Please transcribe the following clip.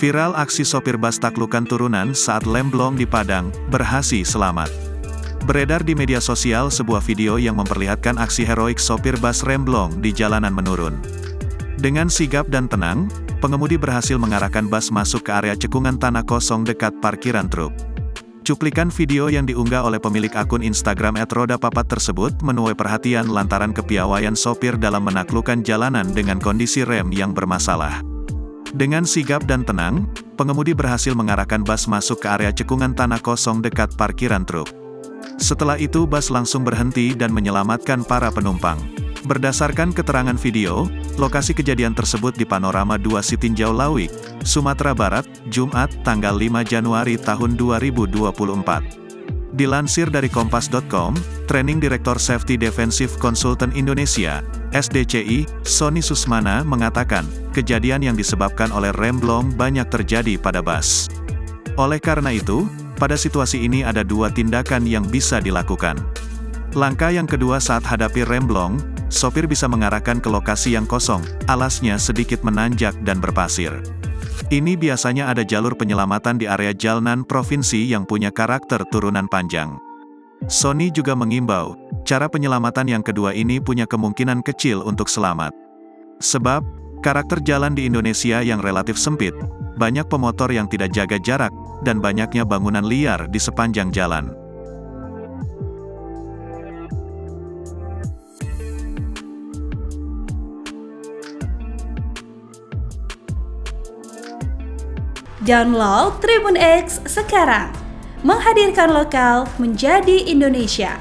Viral aksi sopir bus taklukan turunan saat lemblong di Padang, berhasil selamat. Beredar di media sosial sebuah video yang memperlihatkan aksi heroik sopir bus remblong di jalanan menurun. Dengan sigap dan tenang, pengemudi berhasil mengarahkan bus masuk ke area cekungan tanah kosong dekat parkiran truk. Cuplikan video yang diunggah oleh pemilik akun Instagram @rodapapat tersebut menuai perhatian lantaran kepiawaian sopir dalam menaklukkan jalanan dengan kondisi rem yang bermasalah. Dengan sigap dan tenang, pengemudi berhasil mengarahkan bus masuk ke area cekungan tanah kosong dekat parkiran truk. Setelah itu bus langsung berhenti dan menyelamatkan para penumpang. Berdasarkan keterangan video, lokasi kejadian tersebut di Panorama 2 Sitinjau Lawik, Sumatera Barat, Jumat, tanggal 5 Januari tahun 2024. Dilansir dari Kompas.com, Training Director Safety Defensive Consultant Indonesia, SDCI, Sony Susmana mengatakan, kejadian yang disebabkan oleh remblong banyak terjadi pada bus. Oleh karena itu, pada situasi ini ada dua tindakan yang bisa dilakukan. Langkah yang kedua saat hadapi remblong, sopir bisa mengarahkan ke lokasi yang kosong, alasnya sedikit menanjak dan berpasir. Ini biasanya ada jalur penyelamatan di area jalanan provinsi yang punya karakter turunan panjang. Sony juga mengimbau, cara penyelamatan yang kedua ini punya kemungkinan kecil untuk selamat. Sebab, karakter jalan di Indonesia yang relatif sempit, banyak pemotor yang tidak jaga jarak, dan banyaknya bangunan liar di sepanjang jalan. Download Tribun X sekarang, menghadirkan lokal menjadi Indonesia.